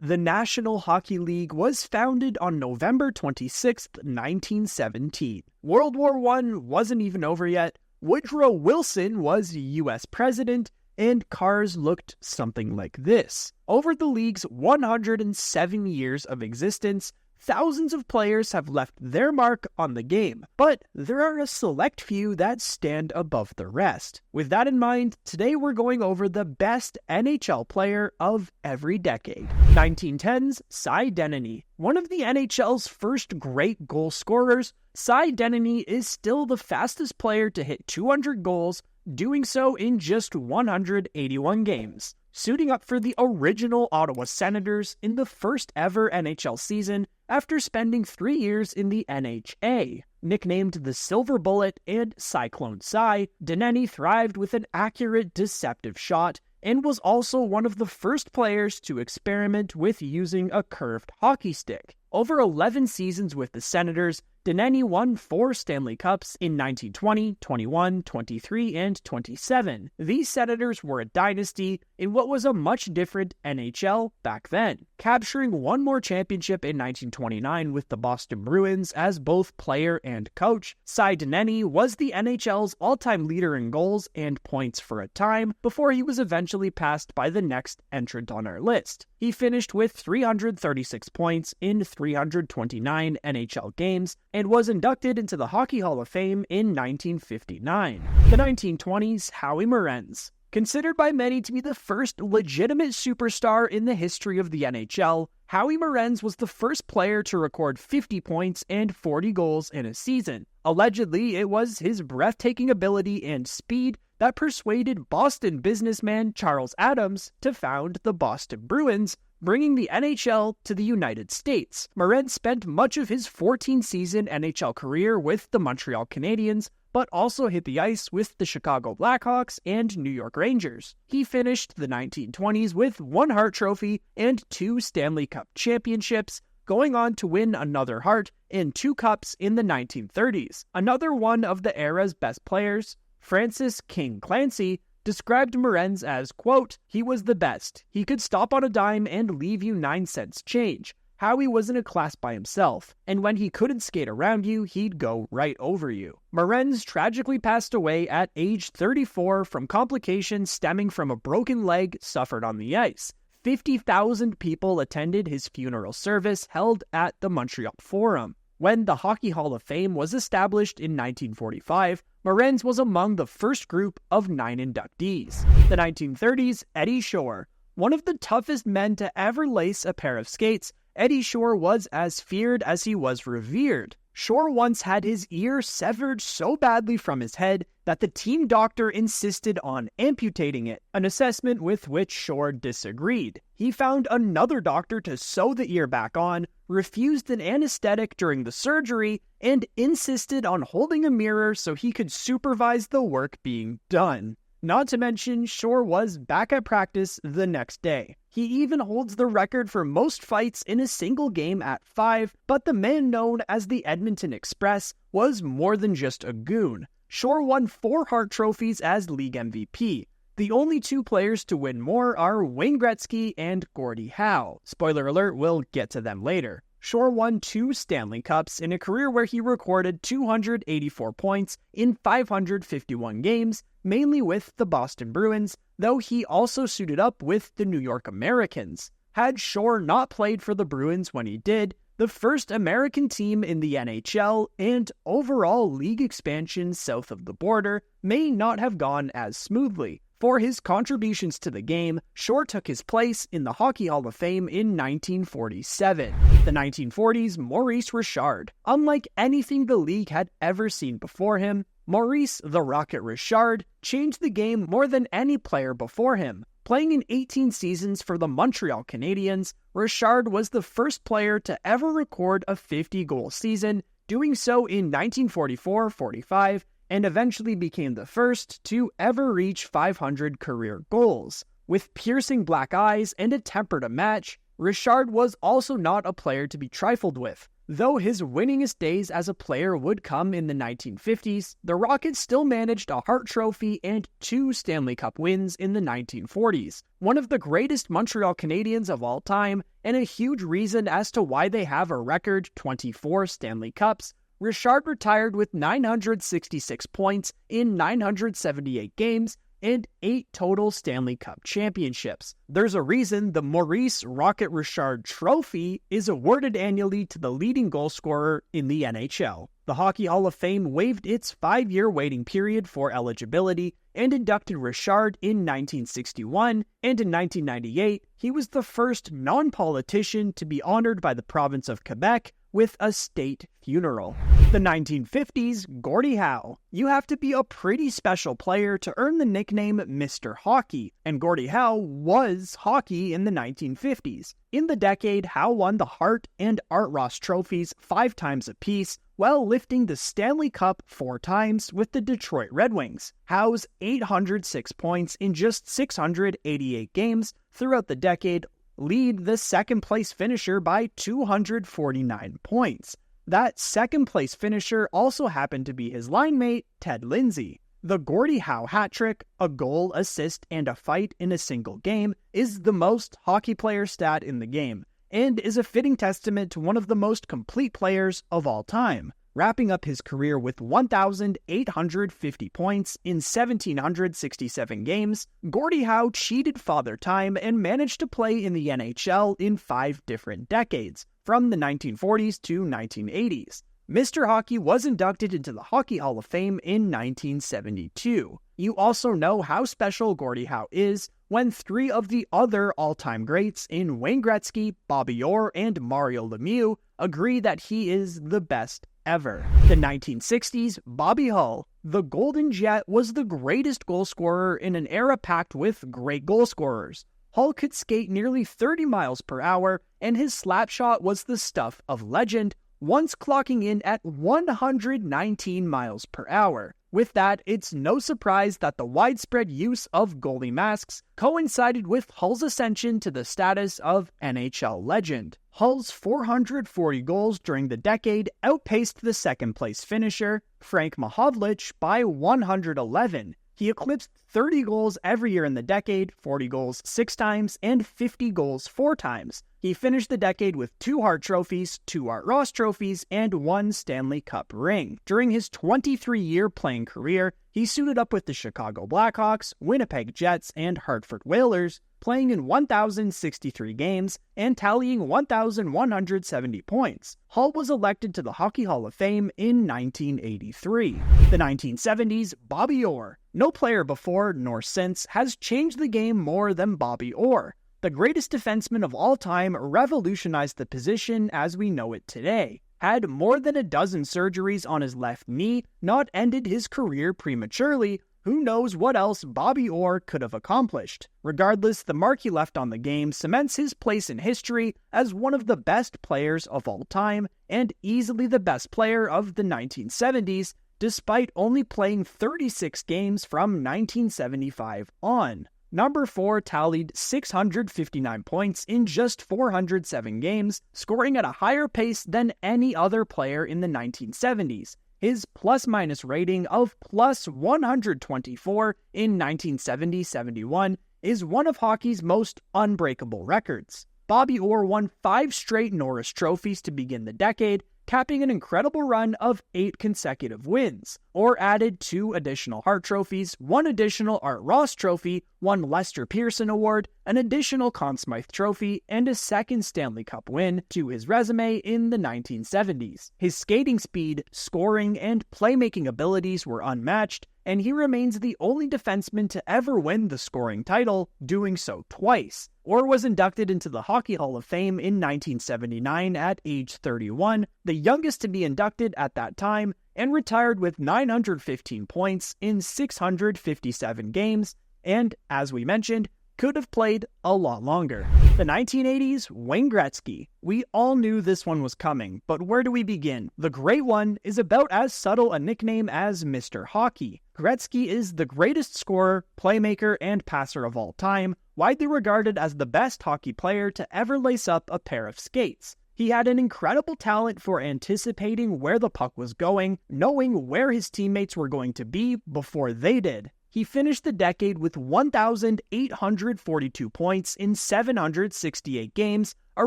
The National Hockey League was founded on November 26, 1917. World War I wasn't even over yet, Woodrow Wilson was U.S. president, and cars looked something like this. Over the league's 107 years of existence, thousands of players have left their mark on the game, but there are a select few that stand above the rest. With that in mind, today we're going over the best NHL player of every decade. 1910's Cy Denneny. One of the NHL's first great goal scorers, Cy Denneny is still the fastest player to hit 200 goals, doing so in just 181 games. Suiting up for the original Ottawa Senators in the first ever NHL season after spending 3 years in the NHA. Nicknamed the Silver Bullet and Cyclone Cy, Denneny thrived with an accurate, deceptive shot and was also one of the first players to experiment with using a curved hockey stick. Over 11 seasons with the Senators, Denneny won 4 Stanley Cups in 1920, 21, 23, and 27. These Senators were a dynasty in what was a much different NHL back then, capturing one more championship in 1929 with the Boston Bruins as both player and coach. Cy Denneny was the NHL's all-time leader in goals and points for a time before he was eventually passed by the next entrant on our list. He finished with 336 points in 329 NHL games and was inducted into the Hockey Hall of Fame in 1959. The 1920s, Howie Morenz. Considered by many to be the first legitimate superstar in the history of the NHL, Howie Morenz was the first player to record 50 points and 40 goals in a season. Allegedly, it was his breathtaking ability and speed that persuaded Boston businessman Charles Adams to found the Boston Bruins, bringing the NHL to the United States. Morenz spent much of his 14-season NHL career with the Montreal Canadiens, but also hit the ice with the Chicago Blackhawks and New York Rangers. He finished the 1920s with 1 Hart Trophy and 2 Stanley Cup championships, going on to win another Hart and 2 Cups in the 1930s. Another one of the era's best players, Francis King Clancy, described Morenz as, quote, "He was the best. He could stop on a dime and leave you 9 cents change. Howie was in a class by himself, and when he couldn't skate around you, he'd go right over you." Morenz tragically passed away at age 34 from complications stemming from a broken leg suffered on the ice. 50,000 people attended his funeral service held at the Montreal Forum. When the Hockey Hall of Fame was established in 1945, Morenz was among the first group of 9 inductees. The 1930s, Eddie Shore. One of the toughest men to ever lace a pair of skates, Eddie Shore was as feared as he was revered. Shore once had his ear severed so badly from his head that the team doctor insisted on amputating it, an assessment with which Shore disagreed. He found another doctor to sew the ear back on, refused an anesthetic during the surgery, and insisted on holding a mirror so he could supervise the work being done. Not to mention, Shore was back at practice the next day. He even holds the record for most fights in a single game at 5, but the man known as the Edmonton Express was more than just a goon. Shore won 4 Hart trophies as league MVP. The only 2 players to win more are Wayne Gretzky and Gordie Howe. Spoiler alert, we'll get to them later. Shore won 2 Stanley Cups in a career where he recorded 284 points in 551 games, mainly with the Boston Bruins, though he also suited up with the New York Americans. Had Shore not played for the Bruins when he did, the first American team in the NHL and overall league expansion south of the border may not have gone as smoothly. For his contributions to the game, Shore took his place in the Hockey Hall of Fame in 1947. The 1940s, Maurice Richard. Unlike anything the league had ever seen before him, Maurice "The Rocket" Richard changed the game more than any player before him. Playing in 18 seasons for the Montreal Canadiens, Richard was the first player to ever record a 50-goal season, doing so in 1944-45, and eventually became the first to ever reach 500 career goals. With piercing black eyes and a temper to match, Richard was also not a player to be trifled with. Though his winningest days as a player would come in the 1950s, the Rockets still managed a Hart Trophy and 2 Stanley Cup wins in the 1940s. One of the greatest Montreal Canadiens of all time, and a huge reason as to why they have a record 24 Stanley Cups, Richard retired with 966 points in 978 games and 8 total Stanley Cup championships. There's a reason the Maurice Rocket Richard Trophy is awarded annually to the leading goal scorer in the NHL. The Hockey Hall of Fame waived its 5-year waiting period for eligibility and inducted Richard in 1961, and in 1998, he was the first non-politician to be honored by the province of Quebec with a state funeral. The 1950s, Gordie Howe. You have to be a pretty special player to earn the nickname Mr. Hockey, and Gordie Howe was hockey in the 1950s. In the decade, Howe won the Hart and Art Ross trophies 5 times apiece, while lifting the Stanley Cup 4 times with the Detroit Red Wings. Howe's 806 points in just 688 games throughout the decade lead the second-place finisher by 249 points. That second-place finisher also happened to be his line mate, Ted Lindsay. The Gordie Howe hat trick, a goal, assist, and a fight in a single game, is the most hockey player stat in the game, and is a fitting testament to one of the most complete players of all time. Wrapping up his career with 1,850 points in 1,767 games, Gordie Howe cheated Father Time and managed to play in the NHL in 5 different decades, from the 1940s to 1980s. Mr. Hockey was inducted into the Hockey Hall of Fame in 1972. You also know how special Gordie Howe is when 3 of the other all-time greats in Wayne Gretzky, Bobby Orr, and Mario Lemieux agree that he is the best ever. The 1960s, Bobby Hull, the Golden Jet, was the greatest goal scorer in an era packed with great goal scorers. Hull could skate nearly 30 miles per hour, and his slap shot was the stuff of legend, once clocking in at 119 miles per hour. With that, it's no surprise that the widespread use of goalie masks coincided with Hull's ascension to the status of NHL legend. Hull's 440 goals during the decade outpaced the second-place finisher, Frank Mahovlich, by 111. He eclipsed 30 goals every year in the decade, 40 goals 6 times, and 50 goals 4 times. He finished the decade with 2 Hart trophies, 2 Art Ross trophies, and 1 Stanley Cup ring. During his 23-year playing career, he suited up with the Chicago Blackhawks, Winnipeg Jets, and Hartford Whalers, playing in 1,063 games and tallying 1,170 points. Hull was elected to the Hockey Hall of Fame in 1983. The 1970s, Bobby Orr. No player before nor since has changed the game more than Bobby Orr. The greatest defenseman of all time revolutionized the position as we know it today. Had more than a dozen surgeries on his left knee, not ended his career prematurely. Who knows what else Bobby Orr could have accomplished. Regardless, the mark he left on the game cements his place in history as one of the best players of all time, and easily the best player of the 1970s, despite only playing 36 games from 1975 on. Number 4 tallied 659 points in just 407 games, scoring at a higher pace than any other player in the 1970s. His plus-minus rating of plus 124 in 1970-71 is one of hockey's most unbreakable records. Bobby Orr won 5 straight Norris trophies to begin the decade, capping an incredible run of 8 consecutive wins. Orr added 2 additional Hart trophies, 1 additional Art Ross trophy, 1 Lester Pearson award, an additional Conn Smythe trophy, and a 2nd Stanley Cup win to his resume in the 1970s. His skating speed, scoring, and playmaking abilities were unmatched, and he remains the only defenseman to ever win the scoring title, doing so twice. Orr was inducted into the Hockey Hall of Fame in 1979 at age 31, the youngest to be inducted at that time, and retired with 915 points in 657 games, and, as we mentioned, could have played a lot longer. The 1980s, Wayne Gretzky. We all knew this one was coming, but where do we begin? The Great One is about as subtle a nickname as Mr. Hockey. Gretzky is the greatest scorer, playmaker, and passer of all time, widely regarded as the best hockey player to ever lace up a pair of skates. He had an incredible talent for anticipating where the puck was going, knowing where his teammates were going to be before they did. He finished the decade with 1,842 points in 768 games, a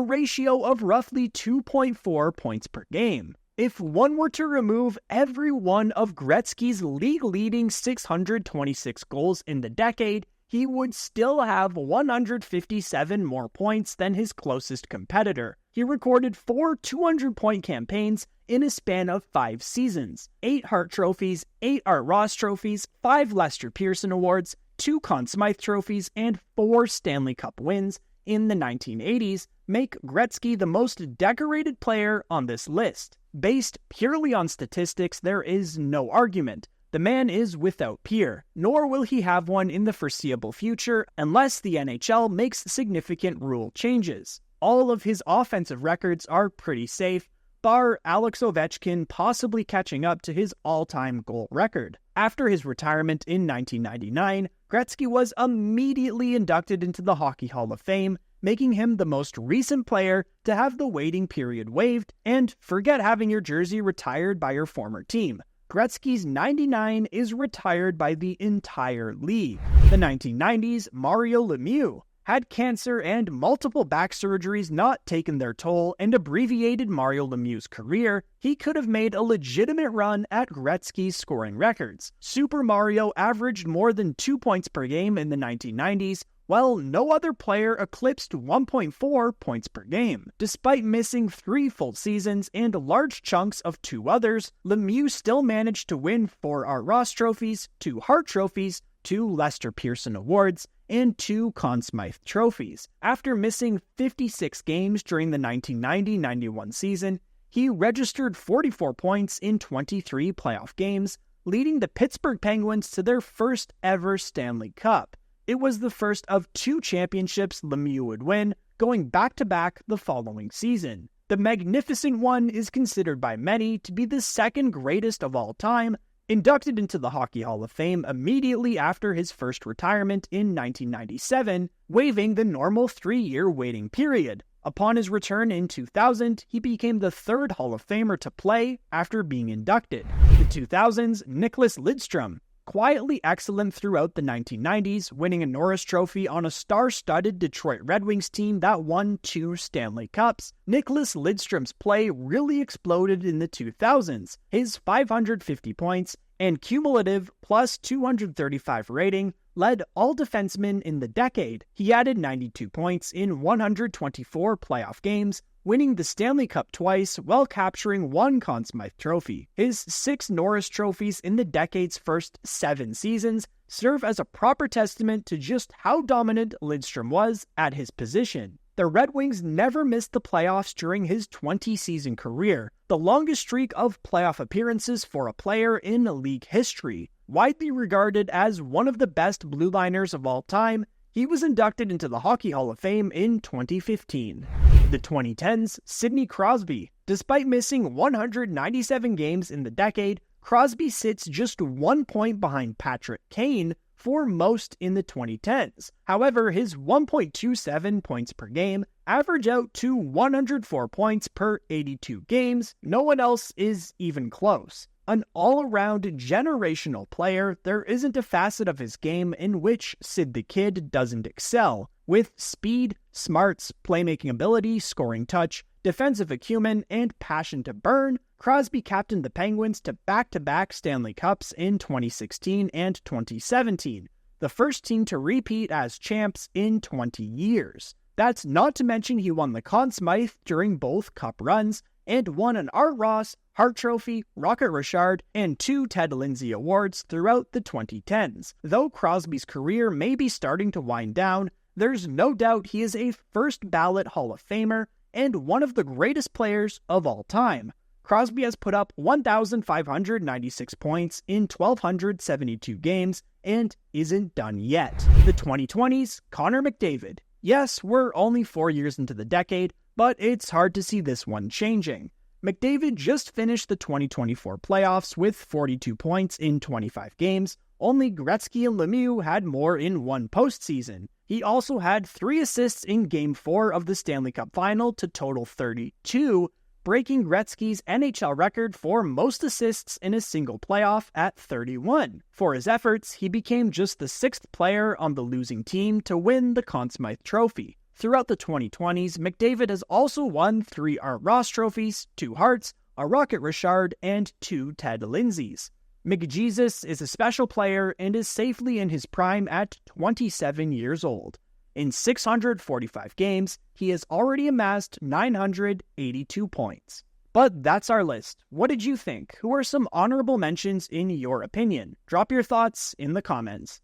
ratio of roughly 2.4 points per game. If one were to remove every one of Gretzky's league-leading 626 goals in the decade, he would still have 157 more points than his closest competitor. He recorded 4 200-point campaigns in a span of 5 seasons, 8 Hart trophies, 8 Art Ross trophies, 5 Lester Pearson awards, 2 Conn Smythe trophies, and 4 Stanley Cup wins in the 1980s make Gretzky the most decorated player on this list. Based purely on statistics, there is no argument. The man is without peer, nor will he have one in the foreseeable future unless the NHL makes significant rule changes. All of his offensive records are pretty safe, bar Alex Ovechkin possibly catching up to his all-time goal record. After his retirement in 1999, Gretzky was immediately inducted into the Hockey Hall of Fame, making him the most recent player to have the waiting period waived, and forget having your jersey retired by your former team. Gretzky's 99 is retired by the entire league. The 1990s, Mario Lemieux had cancer and multiple back surgeries not taken their toll and abbreviated Mario Lemieux's career, he could have made a legitimate run at Gretzky's scoring records. Super Mario averaged more than 2 points per game in the 1990s, while no other player eclipsed 1.4 points per game. Despite missing 3 full seasons and large chunks of 2 others, Lemieux still managed to win 4 Art Ross trophies, 2 Hart trophies, 2 Lester Pearson awards, and 2 Conn Smythe trophies. After missing 56 games during the 1990-91 season, he registered 44 points in 23 playoff games, leading the Pittsburgh Penguins to their first ever Stanley Cup. It was the first of 2 championships Lemieux would win, going back-to-back the following season. The Magnificent One is considered by many to be the second greatest of all time, inducted into the Hockey Hall of Fame immediately after his first retirement in 1997, waiving the normal 3-year waiting period. Upon his return in 2000, he became the 3rd Hall of Famer to play after being inducted. The 2000s, Nicklas Lidstrom, quietly excellent throughout the 1990s, winning a Norris Trophy on a star-studded Detroit Red Wings team that won 2 Stanley Cups. Nicklas Lidstrom's play really exploded in the 2000s. His 550 points and cumulative plus 235 rating led all defensemen in the decade. He added 92 points in 124 playoff games, winning the Stanley Cup twice while capturing 1 Conn Smythe trophy. His 6 Norris trophies in the decade's first 7 seasons serve as a proper testament to just how dominant Lidstrom was at his position. The Red Wings never missed the playoffs during his 20-season career, the longest streak of playoff appearances for a player in league history. Widely regarded as one of the best blue liners of all time, he was inducted into the Hockey Hall of Fame in 2015. The 2010s, Sidney Crosby. Despite missing 197 games in the decade, Crosby sits just 1 point behind Patrick Kane for most in the 2010s. However, his 1.27 points per game average out to 104 points per 82 games. No one else is even close. An all-around generational player, there isn't a facet of his game in which Sid the Kid doesn't excel. With speed, smarts, playmaking ability, scoring touch, defensive acumen, and passion to burn, Crosby captained the Penguins to back-to-back Stanley Cups in 2016 and 2017, the first team to repeat as champs in 20 years. That's not to mention he won the Conn Smythe during both Cup runs, and won an Art Ross, Hart Trophy, Rocket Richard, and 2 Ted Lindsay Awards throughout the 2010s. Though Crosby's career may be starting to wind down, there's no doubt he is a first-ballot Hall of Famer and one of the greatest players of all time. Crosby has put up 1,596 points in 1,272 games and isn't done yet. The 2020s, Connor McDavid. Yes, we're only 4 years into the decade, but it's hard to see this one changing. McDavid just finished the 2024 playoffs with 42 points in 25 games. Only Gretzky and Lemieux had more in one postseason. He also had 3 assists in Game 4 of the Stanley Cup Final to total 32, breaking Gretzky's NHL record for most assists in a single playoff at 31. For his efforts, he became just the 6th player on the losing team to win the Conn Smythe Trophy. Throughout the 2020s, McDavid has also won 3 Art Ross trophies, 2 Harts, a Rocket Richard, and 2 Ted Lindsays. McJesus is a special player and is safely in his prime at 27 years old. In 645 games, he has already amassed 982 points. But that's our list. What did you think? Who are some honorable mentions in your opinion? Drop your thoughts in the comments.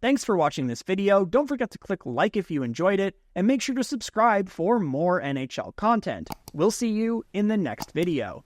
Thanks for watching this video. Don't forget to click like if you enjoyed it, and make sure to subscribe for more NHL content. We'll see you in the next video.